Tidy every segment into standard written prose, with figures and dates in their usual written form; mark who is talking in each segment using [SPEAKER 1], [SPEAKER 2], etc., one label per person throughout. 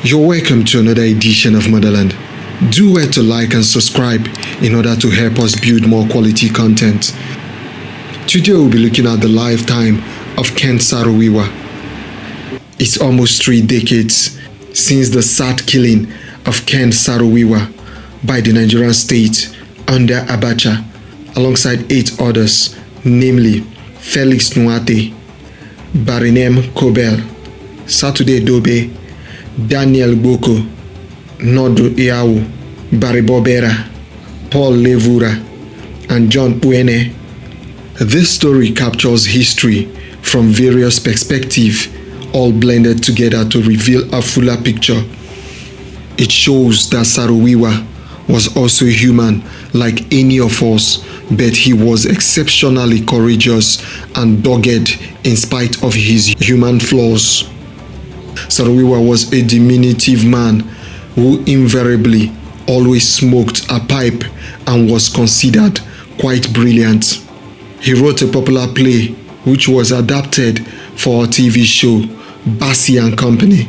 [SPEAKER 1] You're welcome to another edition of Motherland. Do well to like and subscribe in order to help us build more quality content. Today we'll be looking at the lifetime of Ken Saro Wiwa. It's almost 3 decades since the sad killing of Ken Saro Wiwa by the Nigerian state under Abacha, alongside 8 others, namely Felix Nuate, Barinem Kobel, Saturday Dobe, Daniel Boko, Nodu Iau, Baribobera, Paul Levura, and John Puene. This story captures history from various perspectives, all blended together to reveal a fuller picture. It shows that Saro Wiwa was also human like any of us, but he was exceptionally courageous and dogged in spite of his human flaws. Saro Wiwa was a diminutive man who invariably always smoked a pipe and was considered quite brilliant. He wrote a popular play which was adapted for a TV show, Bassi and Company.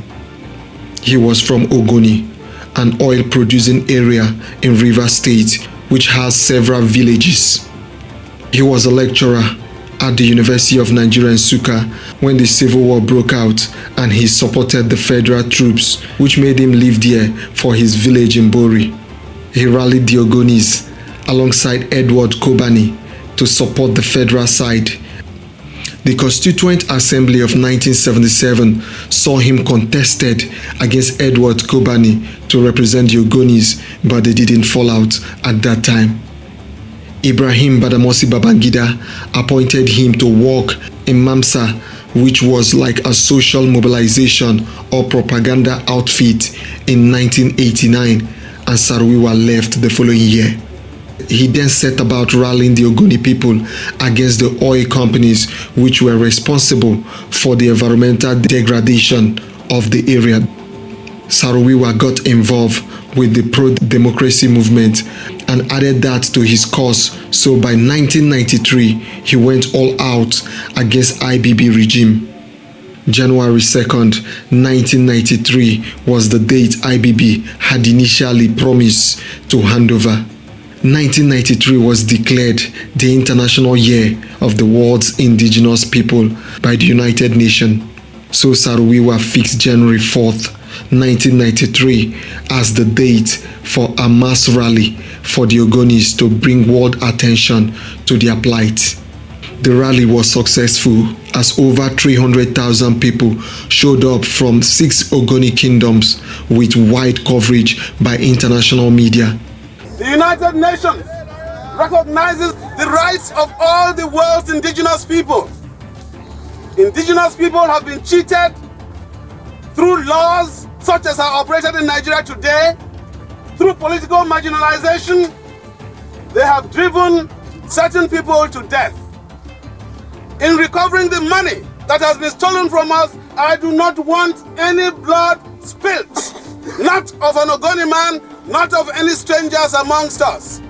[SPEAKER 1] He was from Ogoni, an oil-producing area in Rivers State which has several villages. He was a lecturer at the University of Nigeria in Nsukka when the Civil War broke out, and he supported the federal troops, which made him live there for his village in Bori. He rallied the Ogonis alongside Edward Kobani to support the federal side. The Constituent Assembly of 1977 saw him contested against Edward Kobani to represent the Ogonis, but they didn't fall out at that time. Ibrahim Badamasi Babangida appointed him to work in MAMSA, which was like a social mobilization or propaganda outfit, in 1989, and Saro Wiwa left the following year. He then set about rallying the Ogoni people against the oil companies which were responsible for the environmental degradation of the area. Saro Wiwa got involved with the pro-democracy movement and added that to his cause, so by 1993 he went all out against IBB regime. January 2nd, 1993 was the date IBB had initially promised to hand over. 1993 was declared the International Year of the World's Indigenous People by the United Nations. So Saro Wiwa fixed January 4th, 1993 as the date for a mass rally for the Ogonis to bring world attention to their plight. The rally was successful as over 300,000 people showed up from 6 Ogoni kingdoms with wide coverage by international media.
[SPEAKER 2] The United Nations recognizes the rights of all the world's indigenous people. Indigenous people have been cheated through laws such as are operated in Nigeria today. Through political marginalization, they have driven certain people to death. In recovering the money that has been stolen from us, I do not want any blood spilt, not of an Ogoni man, not of any strangers amongst us.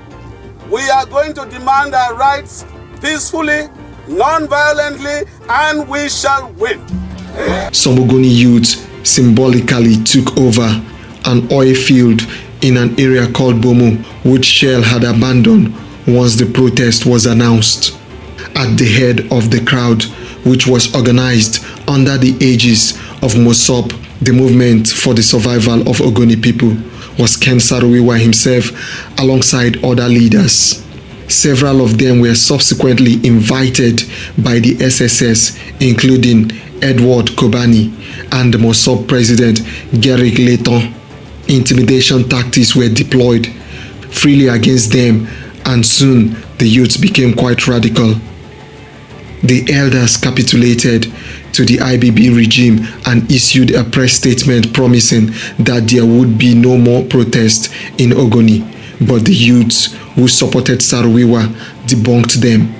[SPEAKER 2] We are going to demand our rights peacefully, non-violently, and we shall win.
[SPEAKER 1] Some Ogoni youths symbolically took over an oil field in an area called Bomo, which Shell had abandoned once the protest was announced. At the head of the crowd, which was organized under the aegis of Mosop, the movement for the survival of Ogoni people, was Ken Saro Wiwa himself alongside other leaders. Several of them were subsequently invited by the SSS, including Edward Kobani and the Mosop president Gerrit Layton. Intimidation tactics were deployed freely against them, and soon the youth became quite radical. The elders capitulated to the IBB regime and issued a press statement promising that there would be no more protest in Ogoni, but the youths who supported Saro Wiwa debunked them.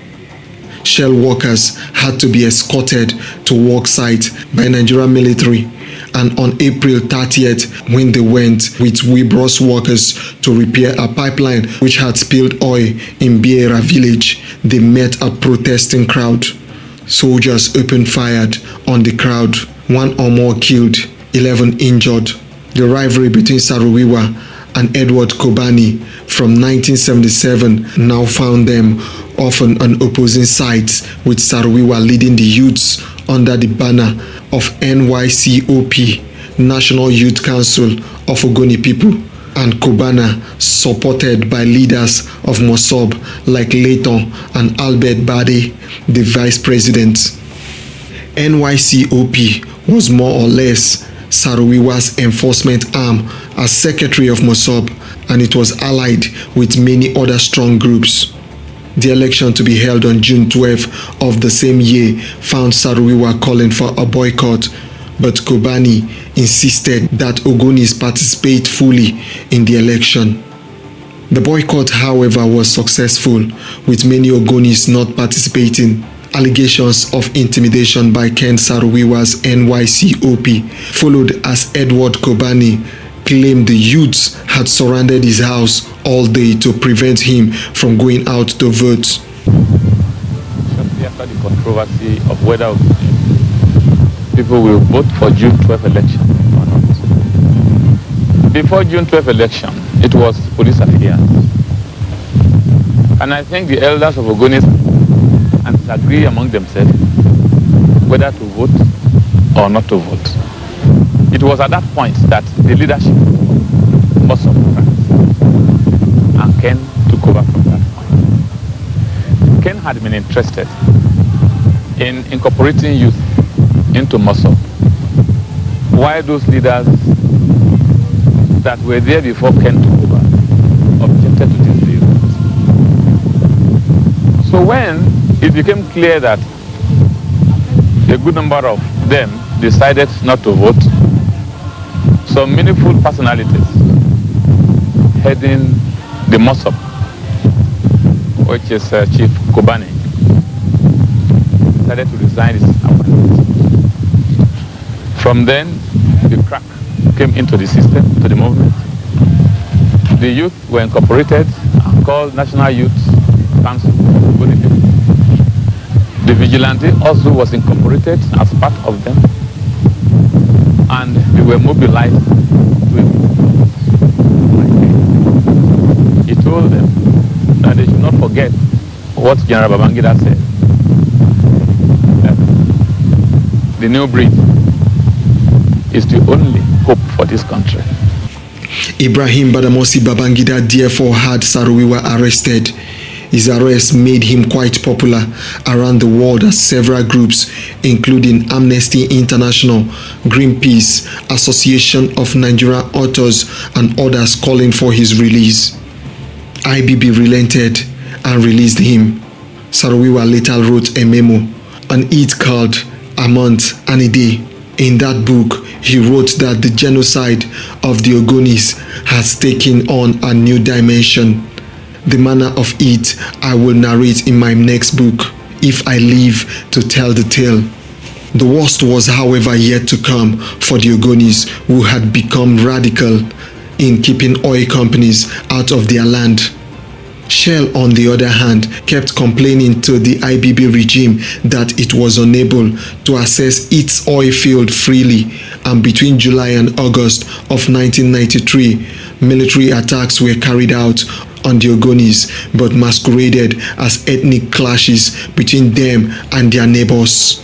[SPEAKER 1] Shell workers had to be escorted to work site by Nigerian military, and on April 30th, when they went with Wibros workers to repair a pipeline which had spilled oil in Biera village, they met a protesting crowd. Soldiers opened fire on the crowd, 1 or more killed, 11 injured. The rivalry between Saro Wiwa and Edward Kobani from 1977 now found them often on opposing sides, with Saro Wiwa leading the youths under the banner of NYCOP, National Youth Council of Ogoni People, and Kobana supported by leaders of Mosop like Leighton and Albert Bade, the vice president. NYCOP was more or less Saro Wiwa's enforcement arm as secretary of Mosop, and it was allied with many other strong groups. The election to be held on June 12 of the same year found Saro Wiwa calling for a boycott, but Kobani insisted that Ogonis participate fully in the election. The boycott, however, was successful, with many Ogonis not participating. Allegations of intimidation by Ken Saro Wiwa's NYCOP followed as Edward Kobani claimed the youths had surrounded his house all day to prevent him from going out to vote.
[SPEAKER 3] Shortly after the controversy of whether people will vote for June 12 election or not. Before June 12 election, it was police affairs. And I think the elders of Ogoni and agree among themselves whether to vote or not to vote. It was at that point that the leadership Mosop and Ken took over from that point. Ken had been interested in incorporating youth into Mosop, while those leaders that were there before Ken took over objected to this deal. So when it became clear that a good number of them decided not to vote, some meaningful personalities heading the Mosop, which is Chief Kobani, decided to resign his appointment. From then, the crack came into the system, to the movement. The youth were incorporated and called National Youth Council of Ogoni People. The vigilante also was incorporated as part of them, and they were mobilized to a movement. He told them that they should not forget what General Babangida said, that the new breed is the only hope for this country.
[SPEAKER 1] Ibrahim Badamasi Babangida therefore had Saro Wiwa arrested. His arrest made him quite popular around the world as several groups, including Amnesty International, Greenpeace, Association of Nigerian Authors, and others calling for his release. IBB relented and released him. Saro Wiwa later wrote a memo on it called A Month and a Day. In that book, he wrote that the genocide of the Ogonis has taken on a new dimension. The manner of it I will narrate in my next book, if I live to tell the tale. The worst was, however, yet to come for the Ogonis, who had become radical in keeping oil companies out of their land. Shell, on the other hand, kept complaining to the IBB regime that it was unable to access its oil field freely, and between July and August of 1993, military attacks were carried out on the Ogonis, but masqueraded as ethnic clashes between them and their neighbors.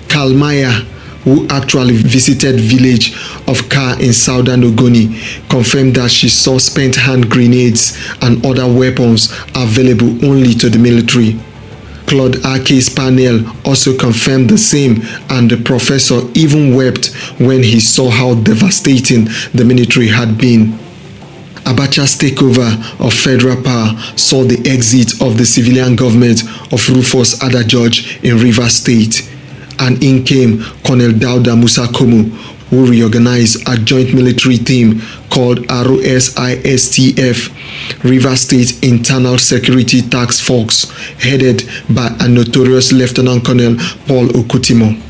[SPEAKER 1] Kalmaya, who actually visited village of Ka in southern Ogoni, confirmed that she saw spent hand grenades and other weapons available only to the military. Claude Ake's panel also confirmed the same, and the professor even wept when he saw how devastating the military had been. Abacha's takeover of federal power saw the exit of the civilian government of Rufus Adajorge in Rivers State, and in came Colonel Dauda Musa Komu, who reorganized a joint military team called ROSISTF, Rivers State Internal Security Task Force, headed by a notorious Lieutenant Colonel Paul Okutimo.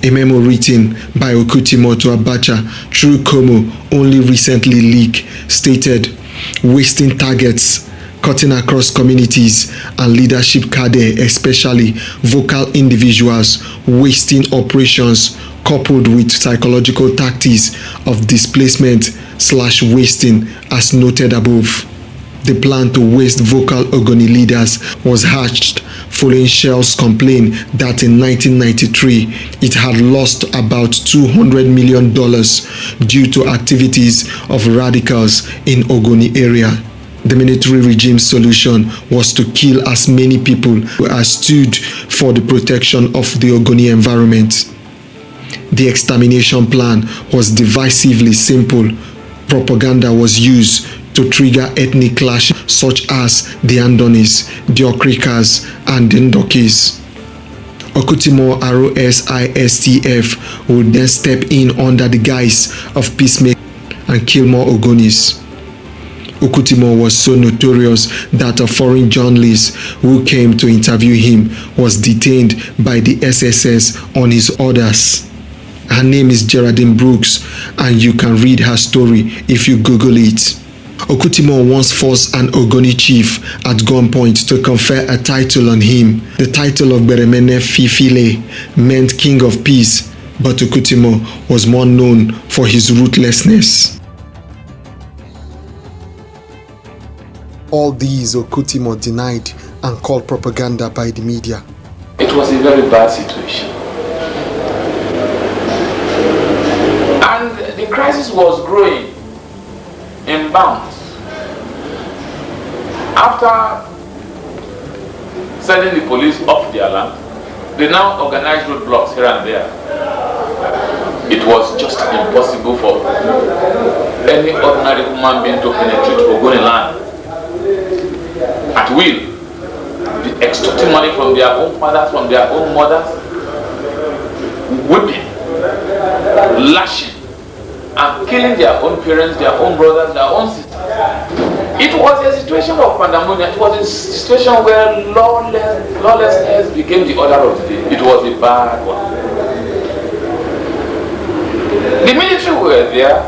[SPEAKER 1] A memo written by Okutimo to Abacha through Komu, only recently leaked, stated, "Wasting targets, cutting across communities and leadership cadre, especially vocal individuals, wasting operations, coupled with psychological tactics of displacement/wasting as noted above. The plan to waste vocal Ogoni leaders was hatched following Shell's complaint that in 1993 it had lost about $200 million due to activities of radicals in Ogoni area. The military regime's solution was to kill as many people as stood for the protection of the Ogoni environment. The extermination plan was divisively simple. Propaganda was used to trigger ethnic clashes such as the Andonis, the Okrikas, and the Ndokis. Okutimo ROSISTF would then step in under the guise of peacemaking and kill more Ogonis. Okutimo was so notorious that a foreign journalist who came to interview him was detained by the SSS on his orders. Her name is Geraldine Brooks, and you can read her story if you Google it. Okutimo once forced an Ogoni chief at gunpoint to confer a title on him. The title of Beremene Fifile meant King of Peace, but Okutimo was more known for his ruthlessness. All these Okutimo denied and called propaganda by the media.
[SPEAKER 3] It was a very bad situation. And the crisis was growing in bounds. After sending the police off their land, they now organized roadblocks here and there. It was just impossible for any ordinary human being to penetrate Ogoni land at will. Be extorting money from their own fathers, from their own mothers, whipping, lashing, and killing their own parents, their own brothers, their own sisters. It was a situation of pandemonium. It was a situation where lawlessness became the order of the day. It was a bad one. The military were there,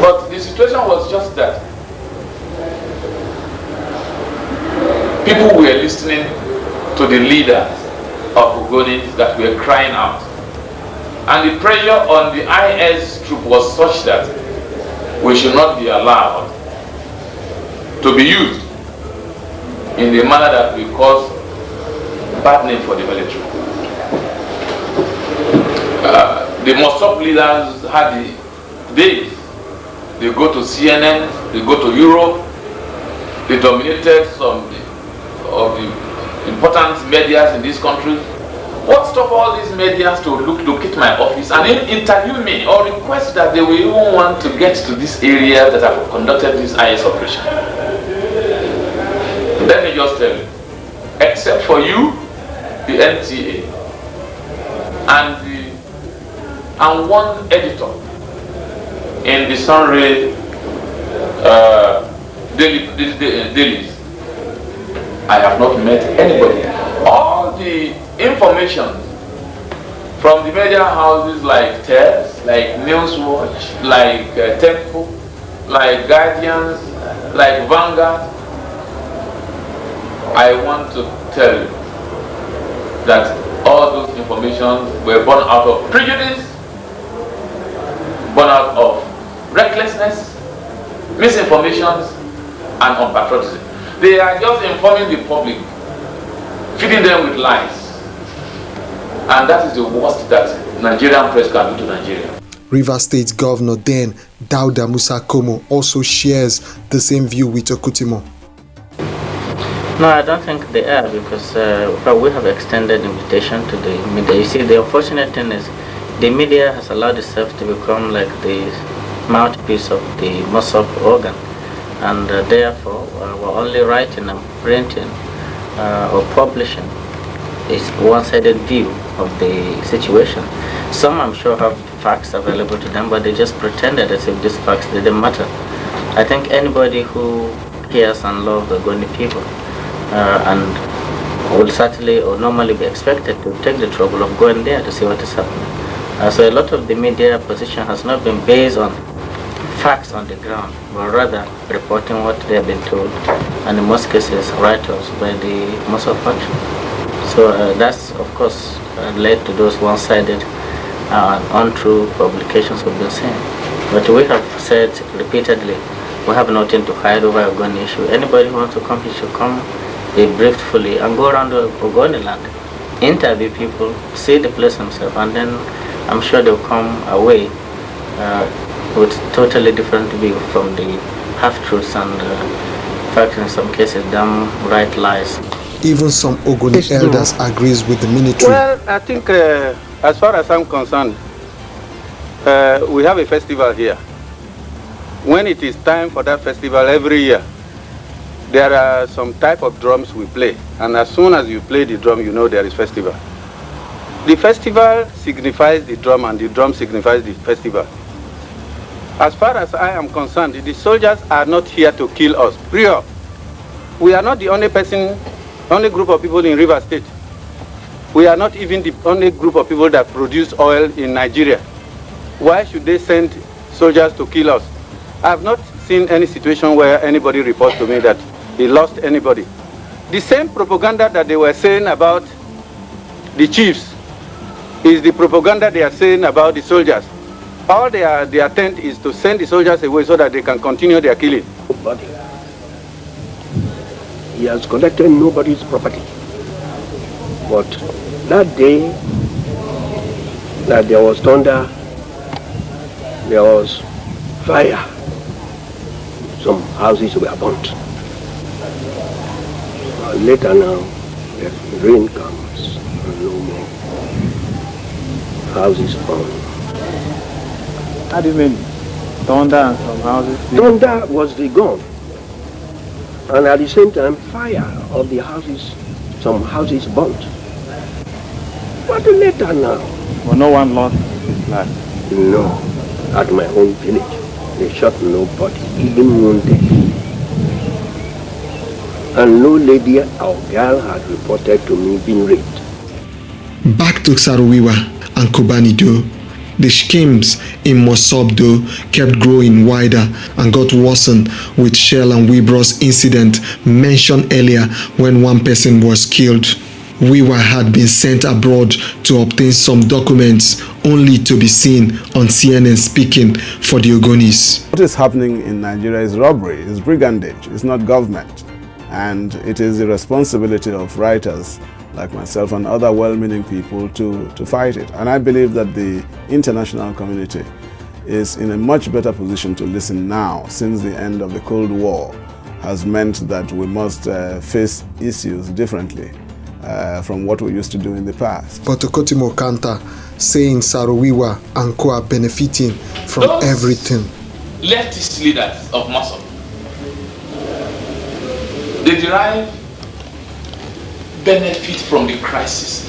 [SPEAKER 3] but the situation was just that people were listening to the leaders of Ogoni that were crying out. And the pressure on the IS troop was such that we should not be allowed to be used in the manner that will cause bad name for the military. The Mosop leaders had the days. They go to CNN, they go to Europe, they dominated some of the important medias in this country. What stopped all these medias to locate my office and then interview me or request that they will even want to get to this area that I've conducted this IS operation? Let me just tell you, except for you, the NTA, and one editor in the Sunray dailies, I have not met anybody. All the information from the media houses like TES, like Newswatch, like Tempo, like Guardians, like Vanguard, I want to tell you that all those information were born out of prejudice, born out of recklessness, misinformations, and unpatriotism. They are just informing the public, feeding them with lies. And that is the worst that Nigerian press can do to Nigeria.
[SPEAKER 1] Rivers State Governor then Dauda Musa Komo also shares the same view with Okutimo.
[SPEAKER 4] No, I don't think they are, because we have extended invitation to the media. You see, the unfortunate thing is the media has allowed itself to become like the mouthpiece of the Mosop organ, and therefore we're only writing and printing or publishing is one-sided view of the situation. Some, I'm sure, have facts available to them, but they just pretended as if these facts didn't matter. I think anybody who cares and loves the Ogoni people and will certainly or normally be expected to take the trouble of going there to see what is happening. So a lot of the media position has not been based on facts on the ground, but rather reporting what they have been told, and in most cases write-ups by the Mosop faction. So that's, of course, led to those one-sided and untrue publications we've been seeing. But we have said repeatedly, we have nothing to hide over Ogoni issue. Anybody who wants to come, he should come, be briefed fully, and go around the Ogoni land, interview people, see the place themselves, and then I'm sure they'll come away with totally different view from the half-truths and, in fact, in some cases, downright lies.
[SPEAKER 1] Even some Ogoni elders agrees with the military.
[SPEAKER 5] Well, I think as far as I'm concerned, we have a festival here. When it is time for that festival every year, there are some type of drums we play. And as soon as you play the drum, you know there is festival. The festival signifies the drum and the drum signifies the festival. As far as I am concerned, the soldiers are not here to kill us. Prior, we are not the only group of people in River State. We are not even the only group of people that produce oil in Nigeria. Why should they send soldiers to kill us? I have not seen any situation where anybody reports to me that he lost anybody. The same propaganda that they were saying about the chiefs is the propaganda they are saying about the soldiers. All their intent is to send the soldiers away so that they can continue their killing.
[SPEAKER 6] Nobody. He has collected nobody's property. But that day that there was thunder, there was fire, some houses were burnt. Later now, the rain comes and no more houses burned.
[SPEAKER 5] How do you mean? Thunder and some houses?
[SPEAKER 6] Thunder was the gun. And at the same time, fire of the houses, some houses burnt. But later now.
[SPEAKER 5] Well, no one lost his life?
[SPEAKER 6] No. At my own village, they shot nobody, even wounded. And no lady or girl had reported to me being raped.
[SPEAKER 1] Back to Saro Wiwa and Kobani though. The schemes in Mosop though kept growing wider and got worsened with Shell and Wibra's incident mentioned earlier when one person was killed. Wiwa had been sent abroad to obtain some documents only to be seen on CNN speaking for the Ogonis.
[SPEAKER 7] What is happening in Nigeria is robbery, is brigandage, it's not government. And it is the responsibility of writers like myself and other well-meaning people to fight it. And I believe that the international community is in a much better position to listen now, since the end of the Cold War has meant that we must face issues differently from what we used to do in the past.
[SPEAKER 1] But Okotimo Kanta saying Saro Wiwa and Co are benefiting from
[SPEAKER 3] Those
[SPEAKER 7] everything.
[SPEAKER 3] Leftist leaders of Mosop, they derive benefit from the crisis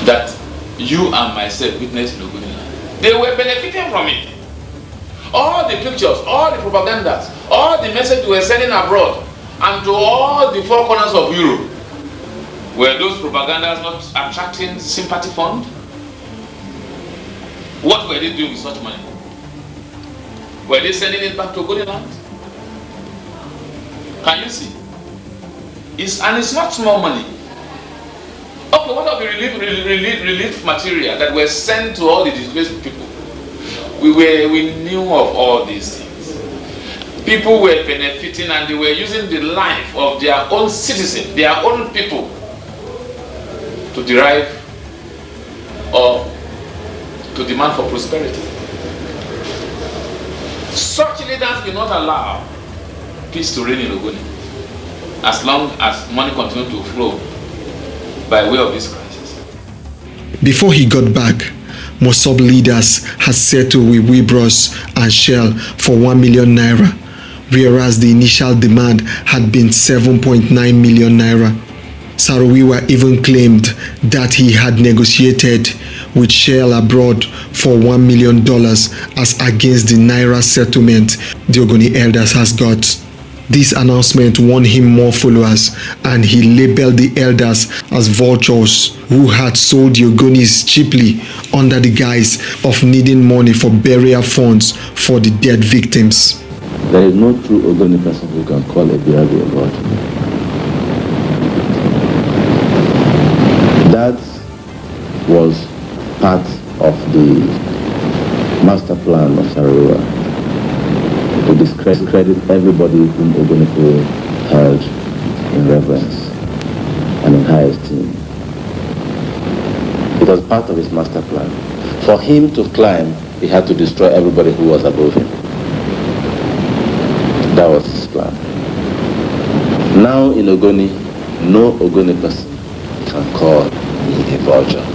[SPEAKER 3] that you and myself witnessed in Ogoni. They were benefiting from it. All the pictures, all the propagandas, all the messages we were sending abroad and to all the four corners of Europe, were those propagandas not attracting sympathy fund? What were they doing with such money? Were they sending it back to Ogoni land? Can you see? And it's not small money. Okay, what of the relief material that were sent to all the displaced people? We knew of all these things. People were benefiting and they were using the life of their own citizens, their own people, to derive or to demand for prosperity. Such leaders will not allow peace to reign in Ogoni as long as money continues to flow by way of this crisis.
[SPEAKER 1] Before he got back, Mosop leaders had settled with Wibros and Shell for 1 million naira, whereas the initial demand had been 7.9 million naira. Saro Wiwa even claimed that he had negotiated with Shell abroad for $1 million as against the naira settlement the Ogoni elders has got. This announcement won him more followers, and he labeled the elders as vultures who had sold the Ogonis cheaply under the guise of needing money for burial funds for the dead victims.
[SPEAKER 8] There is no true Ogoni person who can call a Biabi a vulture. was part of the master plan of Saro to discredit everybody whom Ogoni people held in reverence and in high esteem. It was part of his master plan. For him to climb, he had to destroy everybody who was above him. That was his plan. Now in Ogoni, no Ogoni person can call me a vulture.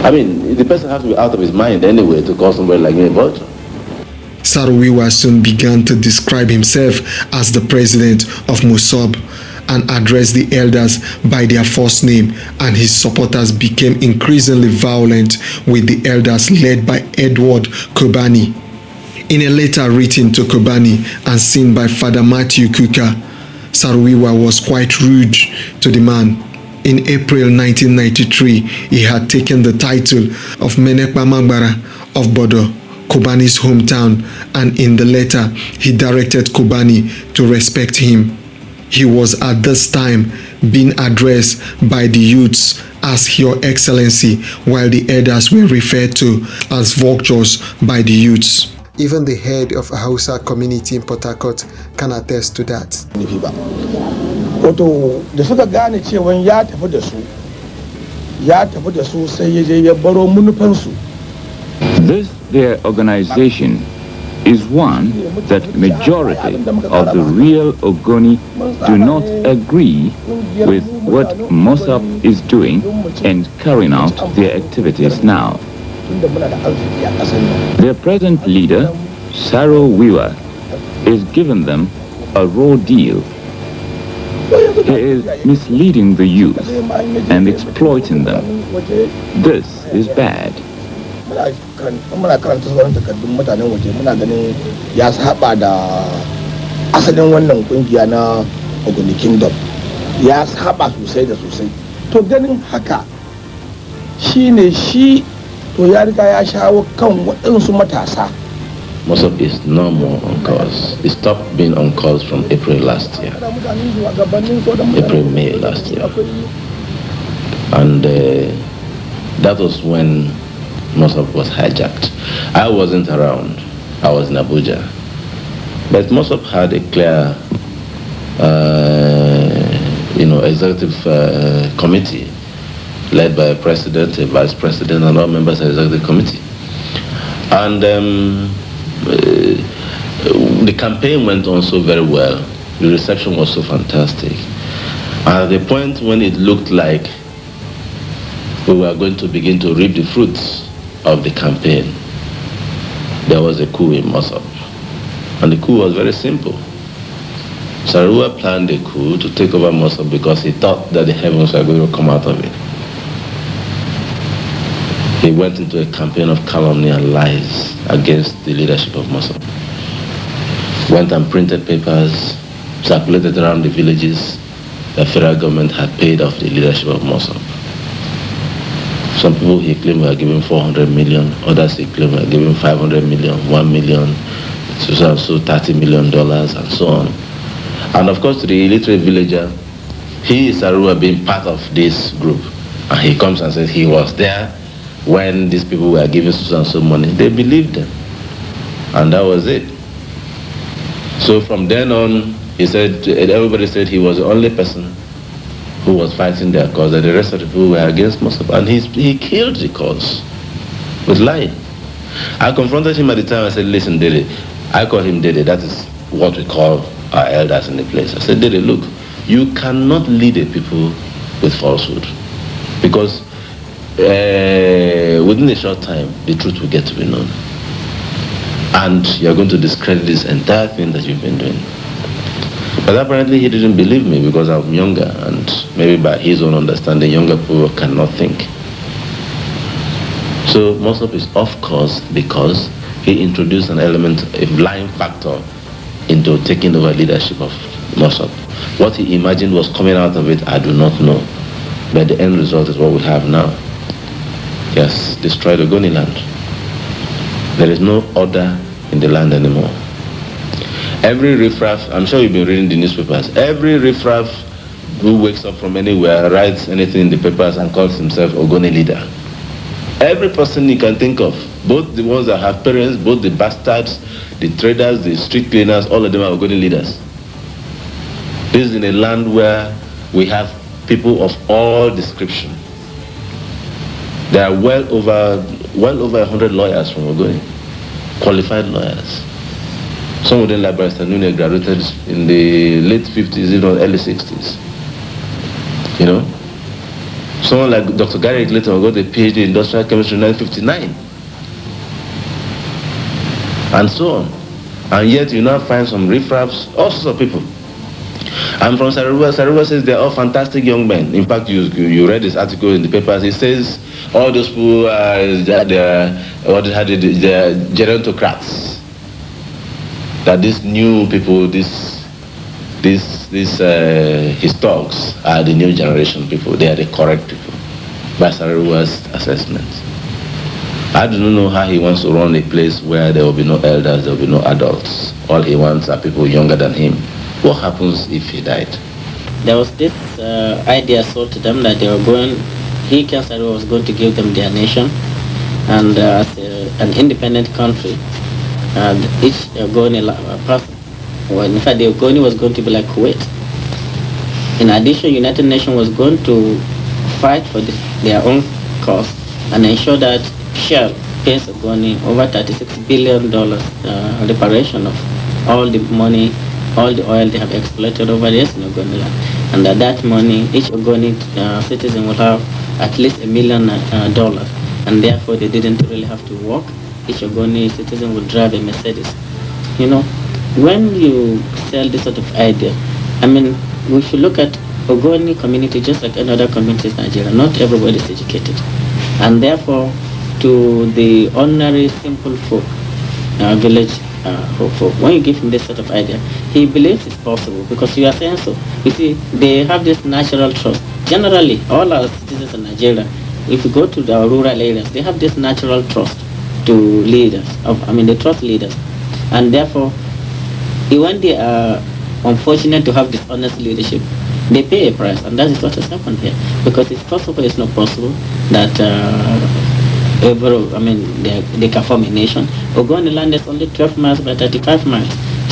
[SPEAKER 8] I mean, the person has to be out of his mind anyway to call somebody like me a vulture.
[SPEAKER 1] Saro Wiwa soon began to describe himself as the president of Mosop and addressed the elders by their first name, and his supporters became increasingly violent with the elders led by Edward Kobani. In a letter written to Kobani and seen by Father Matthew Kuka, Saro Wiwa was quite rude to the man. In April 1993, he had taken the title of Menekpa Magbara of Bodo, Kobani's hometown, and in the letter, he directed Kobani to respect him. He was at this time being addressed by the youths as Your Excellency, while the elders were referred to as vultures by the youths. Even the head of a Hausa community in Port Harcourt can attest to that.
[SPEAKER 9] Wato da suka gane cewa ya tafi da su sai ya je ya baro manufansu.
[SPEAKER 10] This their organization is one that majority of the real Ogoni do not agree with what Mosop is doing and carrying out their activities now. Their present leader, Saro Wiwa, is giving them a raw deal. He is misleading the youth and exploiting them. This is bad.
[SPEAKER 9] Muna karanta sauran takardun mutanen waje muna ganin ya saba da asalin wannan kungiya na Ogoni Kingdom. Ya saba sosai da sosai. To ganin haka shine shi to ya riga ya shawo kan waɗansu matasa.
[SPEAKER 8] Mosop is no more on course. It stopped being on course from April last year. April, May last year. And that was when Mosop was hijacked. I wasn't around. I was in Abuja. But Mosop had a clear, executive committee led by a president, a vice president, and all members of the executive committee. And the campaign went on so very well. The reception was so fantastic. And at the point when it looked like we were going to begin to reap the fruits of the campaign, there was a coup in Mosop. And the coup was very simple. Saro planned a coup to take over Mosop because he thought that the heavens were going to come out of it. He went into a campaign of calumny and lies against the leadership of Mosop. Went and printed papers, circulated around the villages. The federal government had paid off the leadership of Mosop. Some people he claimed were given 400 million, others he claimed were given 500 million, 1 million, so $30 million, and so on. And of course, to the illiterate villager, he is Saro being part of this group. And he comes and says he was there when these people were giving so and so money. They believed them. And that was it. So from then on, he said, everybody said he was the only person who was fighting their cause, and the rest of the people were against Mosop. And he killed the cause with lying. I confronted him at the time. I said, listen, Dede. I call him Dede. That is what we call our elders in the place. I said, Dede, look, you cannot lead a people with falsehood. Because within a short time, the truth will get to be known. And you're going to discredit this entire thing that you've been doing. But apparently he didn't believe me because I'm younger, and maybe by his own understanding, younger people cannot think. So Mosop is off course because he introduced an element, a blind factor, into taking over leadership of Mosop. What he imagined was coming out of it, I do not know. But the end result is what we have now. He has destroyed Ogoni land. There is no order in the land anymore. Every riffraff, I'm sure you've been reading the newspapers, every riffraff who wakes up from anywhere, writes anything in the papers and calls himself Ogoni leader. Every person you can think of, both the ones that have parents, both the bastards, the traders, the street cleaners, all of them are Ogoni leaders. This is in a land where we have people of all description. There are well over 100 lawyers from Ogoni, qualified lawyers. Some of them, like Barrister Nune, graduated in the late 50s, early 60s. You know? Someone like Dr. Gary Clayton got a PhD in industrial chemistry in 1959. And so on. And yet you now find some riffraffs, all sorts of people. I'm from Saro. Saro says they're all fantastic young men. In fact, you read this article in the papers. It says all those people they're gerontocrats. That these new people, these his dogs are the new generation people. They are the correct people. By Saro's assessment. I do not know how he wants to run a place where there will be no elders, there will be no adults. All he wants are people younger than him. What happens if he died?
[SPEAKER 4] There was this idea sold to them that they were going, Ken Saro was going to give them their nation, and as an independent country, and each Ogoni person, well, in fact the Ogoni was going to be like Kuwait. In addition, United Nations was going to fight for their own cause and ensure that Shell pays Ogoni over $36 billion reparation of all the money, all the oil they have exploited over the years in Ogoni land. And that money, each Ogoni citizen will have at least $1 million, and therefore they didn't really have to work. Each Ogoni citizen would drive a Mercedes. You know, when you sell this sort of idea, I mean, we should look at Ogoni community just like any other community in Nigeria. Not everybody is educated. And therefore, to the ordinary, simple folk, village folk, when you give him this sort of idea, he believes it's possible because you are saying so. You see, they have this natural trust. Generally, all our citizens in Nigeria, if you go to the rural areas, they have this natural trust to leaders. They trust leaders. And therefore, when they are unfortunate to have dishonest leadership, they pay a price, and that is what has happened here. Because it's possible, it's not possible that they can form a nation. Ogoni land is only 12 miles by 35 miles.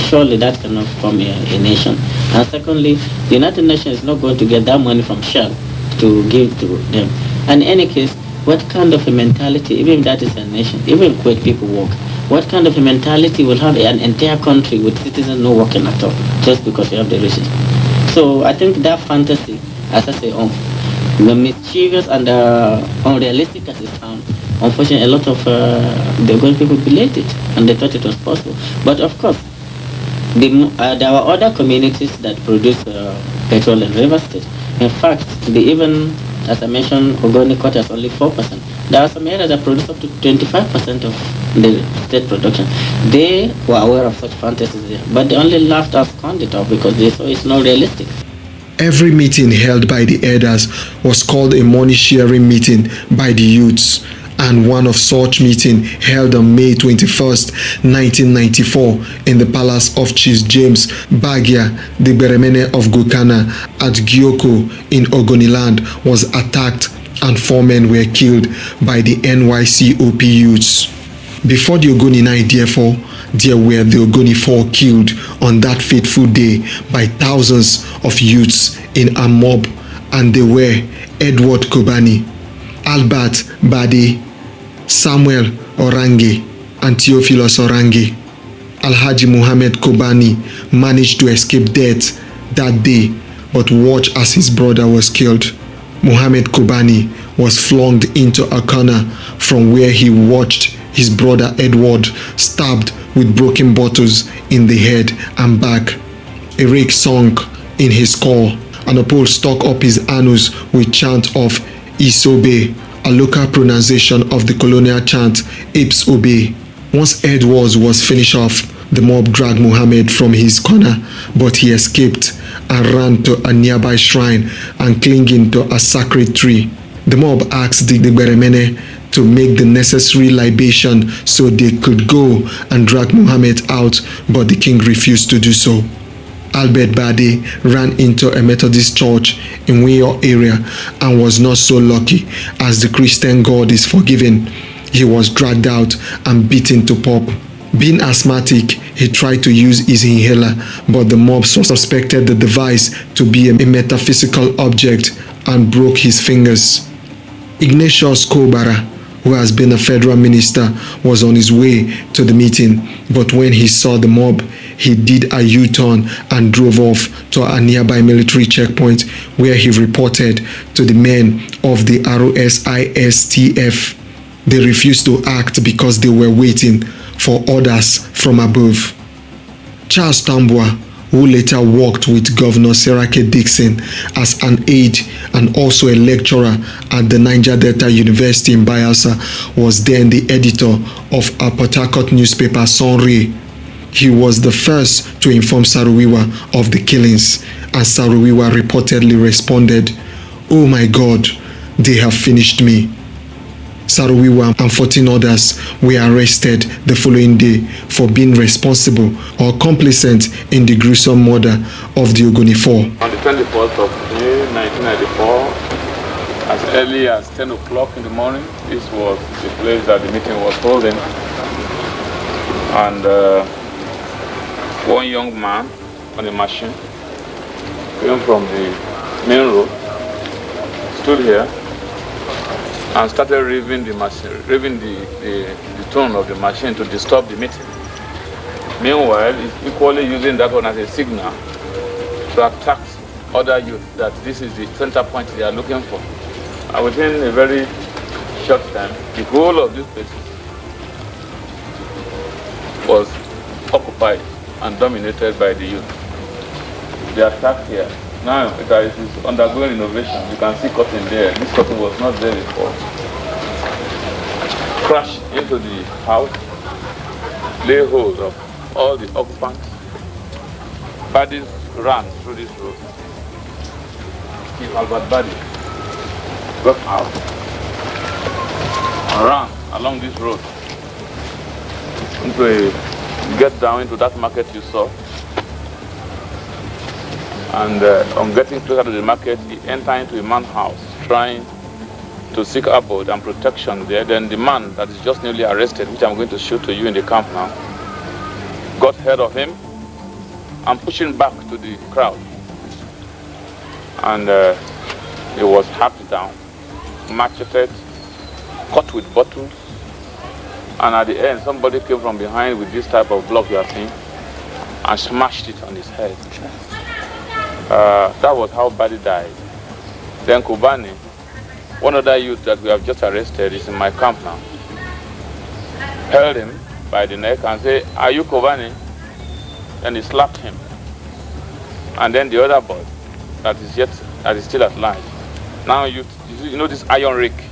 [SPEAKER 4] Surely that cannot form a nation. And secondly, the United Nations is not going to get that money from Shell to give to them. And in any case, what kind of a mentality, even if that is a nation, even Kuwait people work, what kind of a mentality will have an entire country with citizens not working at all, just because you have the riches? So I think that fantasy, as I say, the mischievous and unrealistic as it sounds, unfortunately a lot of the Ogoni people believed it, and they thought it was possible. But of course, there were other communities that produce petrol in River State. In fact, even, as I mentioned, Ogoni quota is only 4%. There are some areas that produce up to 25% of the state production. They were aware of such fantasies there, but they only laughed or scorned it off because they saw it's not realistic.
[SPEAKER 1] Every meeting held by the elders was called a money-sharing meeting by the youths, and one of such meeting held on May 21st, 1994 in the palace of Chief James Bagia, the Beremene of Gokana at Gyoko in Ogoniland was attacked and 4 men were killed by the NYCOP youths. Before the Ogoni night, therefore, there were the Ogoni 4 killed on that fateful day by thousands of youths in a mob, and they were Edward Kobani, Albert Bade, Samuel Orange, and Theophilus Orange. Alhaji Muhammad Kobani managed to escape death that day, but watch as his brother was killed. Muhammad Kobani was flung into a corner from where he watched his brother Edward stabbed with broken bottles in the head and back. A rake sunk in his skull, and a pole stuck up his anus with chant of Isobe, a local pronunciation of the colonial chant Apes Obey. Once Edwards was finished off, the mob dragged Muhammad from his corner, but he escaped and ran to a nearby shrine and clinging to a sacred tree. The mob asked the Beremene to make the necessary libation so they could go and drag Muhammad out, but the king refused to do so. Albert Bade ran into a Methodist church in Wiwa area and was not so lucky, as the Christian God is forgiving. He was dragged out and beaten to pulp. Being asthmatic, he tried to use his inhaler, but the mob suspected the device to be a metaphysical object and broke his fingers. Ignatius Kobara, who has been a federal minister, was on his way to the meeting, but when he saw the mob, he did a U-turn and drove off to a nearby military checkpoint, where he reported to the men of the ROSISTF. They refused to act because they were waiting for orders from above. Charles Tambua, who later worked with Governor Serake Dixon as an aide and also a lecturer at the Niger Delta University in Bayelsa, was then the editor of a Port Harcourt newspaper, Sonre. He was the first to inform Saro Wiwa of the killings, and Saro Wiwa reportedly responded, "Oh my God, they have finished me." Saro Wiwa and 14 others were arrested the following day for being responsible or complicit in the gruesome murder of the Ogoni 4.
[SPEAKER 3] On the 24th of May 1994, as early as 10 o'clock in the morning, this was the place that the meeting was holding. And one young man on a machine came from the main road, stood here, and started revving the tone of the machine to disturb the meeting. Meanwhile, he's equally using that one as a signal to attract other youth that this is the center point they are looking for. And within a very short time, the whole of this place was occupied and dominated by the youth. They attacked here. Now it is undergoing renovation. You can see cotton there. This cotton was not there before. Crashed into the house, lay hold of all the occupants. Bodies ran through this road. Albert Badi got out and ran along this road get down into that market you saw. And on getting closer to the market, he entered into a man's house, trying to seek abode and protection there. Then the man that is just newly arrested, which I'm going to show to you in the camp now, got ahead of him and pushing back to the crowd. And he was hacked down, macheted, cut with bottles, and at the end, somebody came from behind with this type of block you are seeing and smashed it on his head. That was how Badi died. Then Kobani, one other youth that we have just arrested, is in my camp now, held him by the neck and said, "Are you Kobani?" Then he slapped him. And then the other boy that is still at large. Now you know this iron rake,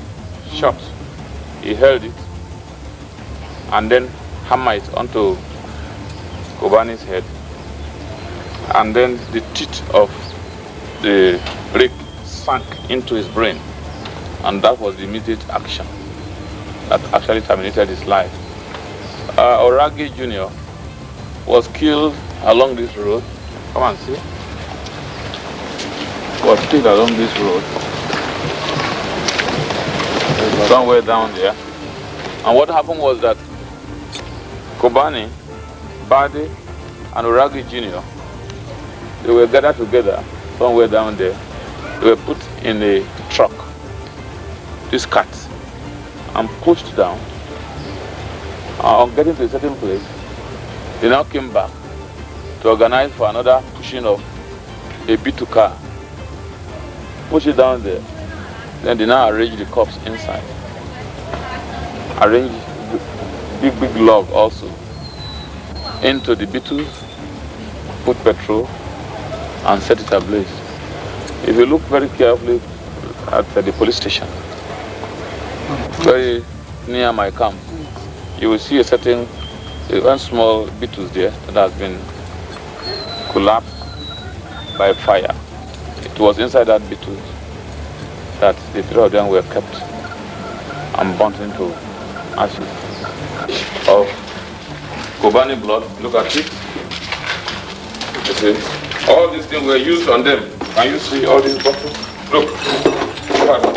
[SPEAKER 3] short. He held it and then hammered it onto Kobani's head. And then the teeth of the rake sank into his brain. And that was the immediate action that actually terminated his life. Oragi Jr. was killed along this road. Come and see. Was killed along this road. Somewhere down there. And what happened was that Kobani, Badi, and Oragi Jr., they were gathered together somewhere down there. They were put in a truck, this cart, and pushed down. On getting to a certain place, they now came back to organize for another pushing of a B2 car. Push it down there. Then they now arrange the corpse inside. Arrange big log also into the B2, put petrol, and set it ablaze. If you look very carefully at the police station, very near my camp, you will see one small B2 there that has been collapsed by fire. It was inside that B2 that the three of them were kept and burnt into ashes. Of Kobani blood, look at it. You see? All these things were used on them. Can you see all these bottles? Look. Look at them.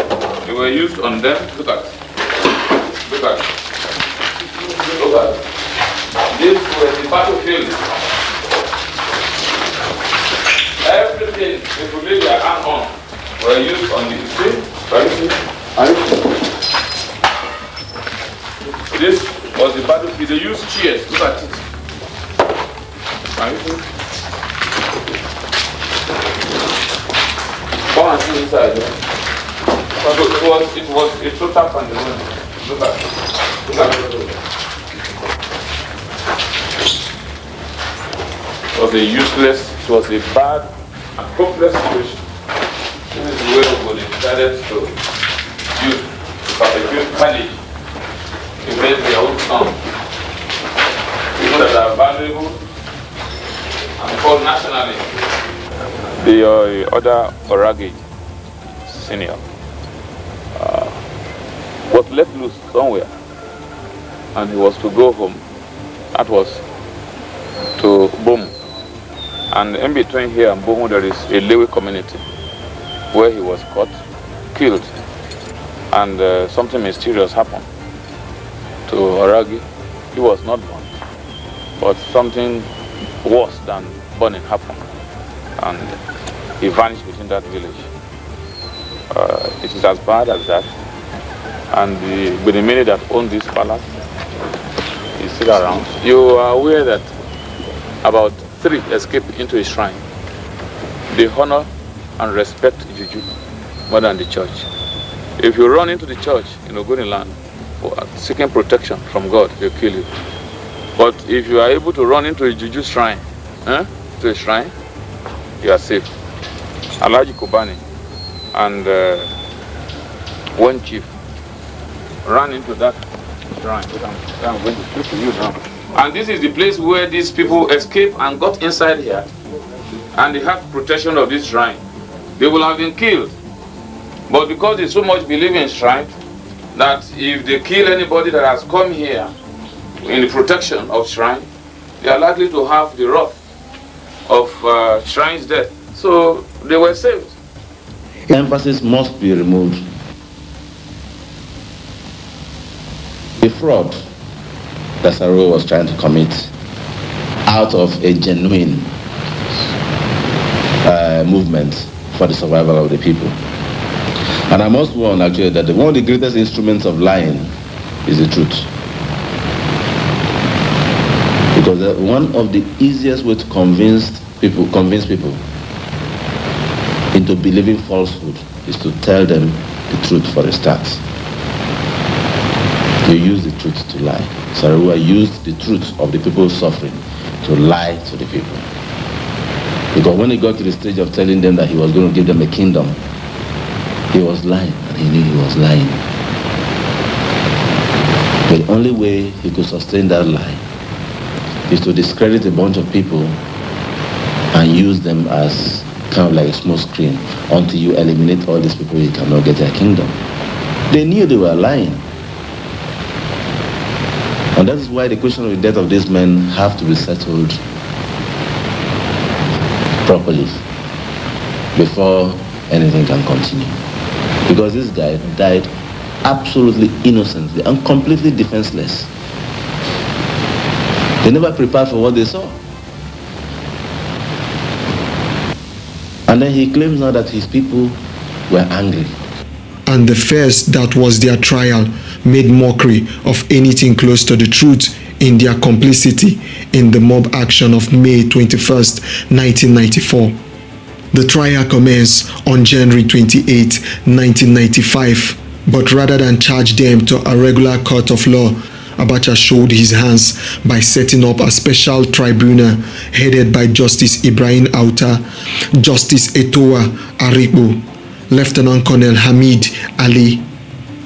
[SPEAKER 3] They were used on them. Look at. Look at. Look at. This was the battlefield. Everything they could lay their hand on were used on the street. Can you see? This was the battlefield. They used cheers. Look at it. Can you see? Go and see inside. It was a total pandemonium. Look at it. Look at it. It was a useless, it was a bad and hopeless situation. This is where Ogoni decided to use to persecute carnage against their own son. People that are valuable and called nationally. The other Oragi senior was let loose somewhere, and he was to go home. That was to Bomu. And in between here and Bomu there is a Lewe community where he was caught, killed, and something mysterious happened to Oragi. He was not burned, but something worse than burning happened, and he vanished within that village. It is as bad as that, and the minute that owned this palace is still around. You are aware that about 3 escaped into a shrine. They honor and respect Juju more than the church. If you run into the church in Ogoni land for seeking protection from God, they'll kill you. But if you are able to run into a Juju shrine, to a shrine, you are safe. Alhaji Kobani and one chief ran into that shrine. I'm going to speak to you now. And this is the place where these people escaped and got inside here, and they have protection of this shrine. They will have been killed. But because they so much believe in shrine, that if they kill anybody that has come here in the protection of shrine, they are likely to have the wrath of shrine's death. So they were saved.
[SPEAKER 8] Emphasis must be removed. The fraud that Saro was trying to commit out of a genuine movement for the survival of the people. And I must warn actually that one of the greatest instruments of lying is the truth. Because one of the easiest ways to convince people into believing falsehood is to tell them the truth for a start. You use the truth to lie. Saro used the truth of the people suffering to lie to the people. Because when he got to the stage of telling them that he was going to give them a kingdom, he was lying, and he knew he was lying. But the only way he could sustain that lie is to discredit a bunch of people and use them as kind of like a smoke screen. Until you eliminate all these people, you cannot get their kingdom. They knew they were lying. And that is why the question of the death of these men have to be settled properly before anything can continue. Because this guy died absolutely innocently and completely defenseless. They never prepared for what they saw. And then he claims now that his people were angry.
[SPEAKER 1] And the first that was their trial made mockery of anything close to the truth in their complicity in the mob action of May 21st, 1994. The trial commenced on January 28, 1995, but rather than charge them to a regular court of law, Abacha showed his hands by setting up a special tribunal headed by Justice Ibrahim Auta, Justice Etowa Arikbo, Lieutenant Colonel Hamid Ali.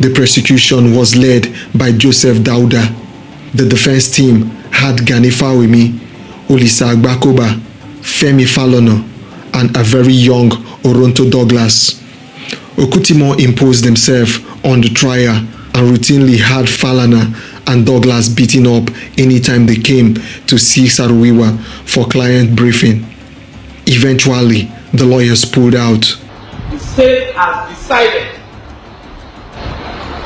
[SPEAKER 1] The prosecution was led by Joseph Dauda. The defense team had Gani Fawemi, Olisa Agbakoba, Femi Falono, and a very young Oronto Douglas. Okutimo imposed themselves on the trial and routinely had Falana and Douglas beaten up anytime they came to see Saro Wiwa for client briefing. Eventually, the lawyers pulled out.
[SPEAKER 11] The state has decided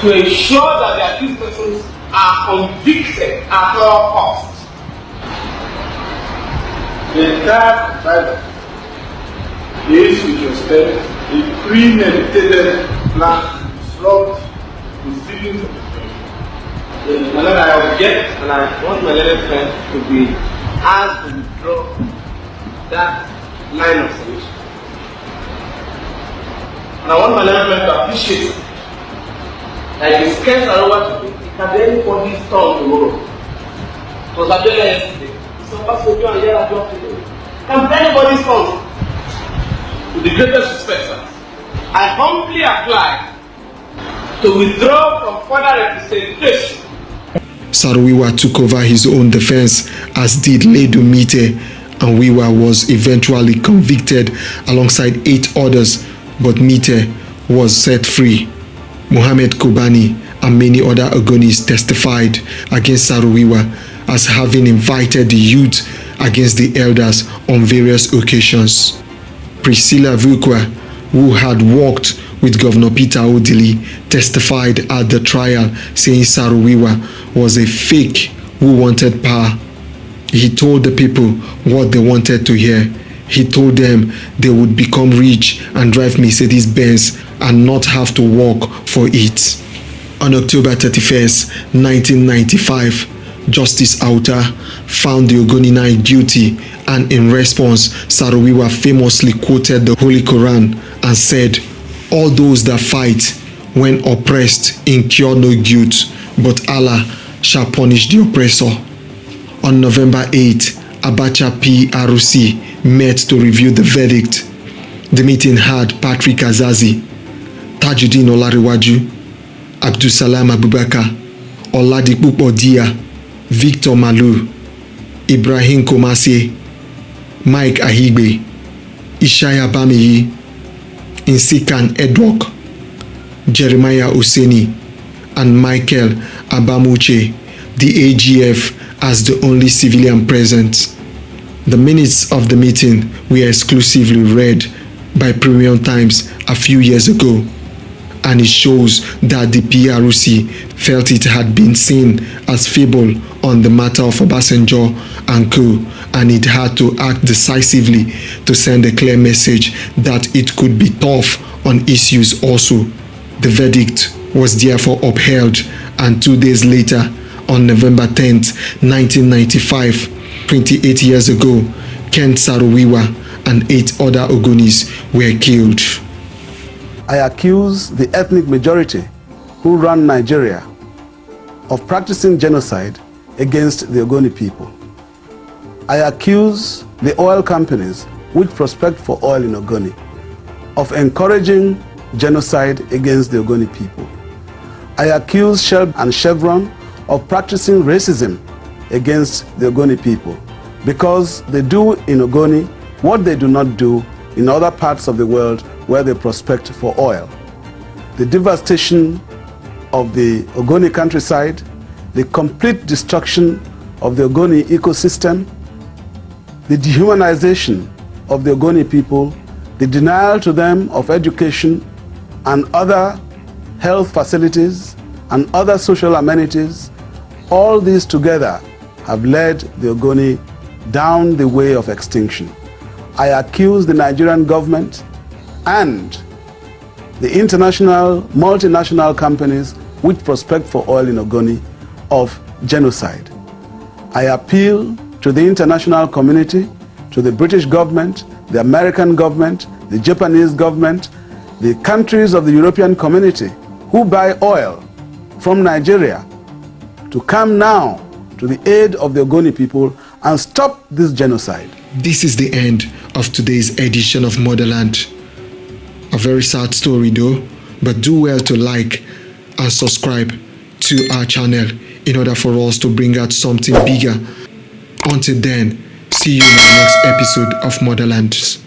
[SPEAKER 11] to ensure that the accused persons are convicted at all costs. The entire trial is, with respect, a premeditated plan to disrupt proceedings of the trial. And then I object, and I want my learned friend to be asked to withdraw that line of submission. And I want my learned friend to appreciate it. Like the scarce are over today, it can be anybody's turn tomorrow. It was a day yesterday. It's about to be a year ago today. It can be anybody's turn. With the greatest respect, sir, I humbly apply to withdraw from further representation.
[SPEAKER 1] Saro Wiwa took over his own defense, as did Ledu Mite, and Wiwa was eventually convicted alongside 8 others, but Mite was set free. Mohammed Kobani and many other Ogonis testified against Saro Wiwa as having invited the youth against the elders on various occasions. Priscilla Vukwa, who had worked with Governor Peter Odili, testified at the trial, saying Saro Wiwa was a fake who wanted power. He told the people what they wanted to hear. He told them they would become rich and drive Mercedes-Benz and not have to work for it. On October 31st, 1995, Justice Auta found the Ogoni 9 guilty, and in response, Saro Wiwa famously quoted the Holy Quran and said, "All those that fight when oppressed incur no guilt, but Allah shall punish the oppressor." On November 8, Abacha PRC met to review the verdict. The meeting had Patrick Azazi, Tajuddin Olariwaju, Abdusalam Abubakar, Oladipo Odia, Victor Malu, Ibrahim Komase, Mike Ahigbe, Ishaya Bamiyi, Insikan Edwok, Jeremiah Oseni, and Michael Abamuche, the AGF, as the only civilian present. The minutes of the meeting were exclusively read by Premium Times a few years ago, and it shows that the PRC felt it had been seen as feeble on the matter of Obasanjo and co, and it had to act decisively to send a clear message that it could be tough on issues also. The verdict was therefore upheld, and 2 days later, on November 10th, 1995, 28 years ago, Ken Saro Wiwa and 8 other Ogonis were killed.
[SPEAKER 7] I accuse the ethnic majority who run Nigeria of practicing genocide against the Ogoni people. I accuse the oil companies which prospect for oil in Ogoni of encouraging genocide against the Ogoni people. I accuse Shell and Chevron of practicing racism against the Ogoni people because they do in Ogoni what they do not do in other parts of the world where they prospect for oil. The devastation of the Ogoni countryside, the complete destruction of the Ogoni ecosystem, the dehumanization of the Ogoni people, the denial to them of education and other health facilities and other social amenities, all these together have led the Ogoni down the way of extinction. I accuse the Nigerian government and the international, multinational companies which prospect for oil in Ogoni of genocide. I appeal to the international community, to the British government, the American government, the Japanese government, the countries of the European community who buy oil from Nigeria to come now to the aid of the Ogoni people and stop this genocide.
[SPEAKER 1] This is the end of today's edition of Motherland. A very sad story though, but do well to like and subscribe to our channel in order for us to bring out something bigger. Until then, see you in the next episode of Motherland.